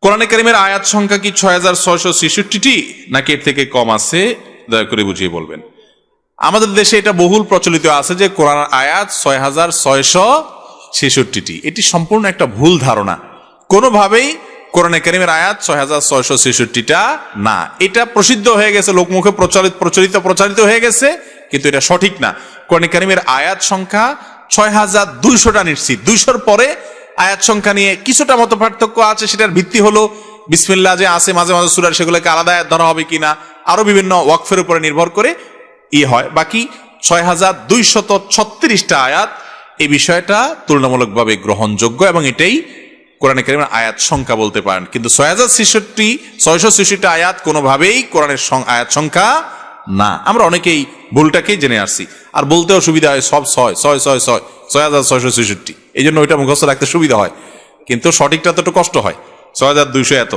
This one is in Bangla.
কোরআনে কারীমের আয়াত সংখ্যা কি ৬৬৬৬টি নাকি এর থেকে কম আছে? দয়া করে বুঝিয়ে বলবেন। আমাদের দেশে এটা বহুল প্রচলিত আছে যে কোরআন আয়াত ৬৬৬৬টি। এটি সম্পূর্ণ একটা ভুল ধারণা। কোনোভাবেই কোরআনে কারীমের আয়াত ৬৬৬৬টা না। এটা প্রসিদ্ধ হয়ে গেছে, লোকমুখে প্রচারিত হয়ে গেছে, কিন্তু এটা সঠিক না। কোরআনে কারীমের আয়াত সংখ্যা ৬২০০টা নিশ্চিত। ২০০-র পরে আয়াত সংখ্যা নিয়ে কিছুটা মত পার্থক্য আছে। সেটার ভিত্তি হলো বিসমিল্লাহ যে আছে মাঝে মাঝে সূরার, সেগুলোকে আলাদা আয়াত ধরা হবে কিনা, আরো বিভিন্ন ওয়াকফের উপরে নির্ভর করে হয়। বাকি ৬২৩৬টা আয়াত, এই বিষয়টা তুলনামূলকভাবে গ্রহণযোগ্য এবং এটাই কোরআনে কারীমের আয়াত সংখ্যা বলতে পারেন। কিন্তু ৬৬৬টা আয়াত কোনোভাবেই কোরআনের আয়াত সংখ্যা না। আমরা অনেকেই ভুলটাকেই জেনে আসছি, আর বলতেও সুবিধা হয় সব ৬৬৬৬ এই জন্য ওইটা মুখস্থ রাখতে সুবিধা হয়, কিন্তু সঠিকটা তো একটু কষ্ট হয়। ৬২০০ এত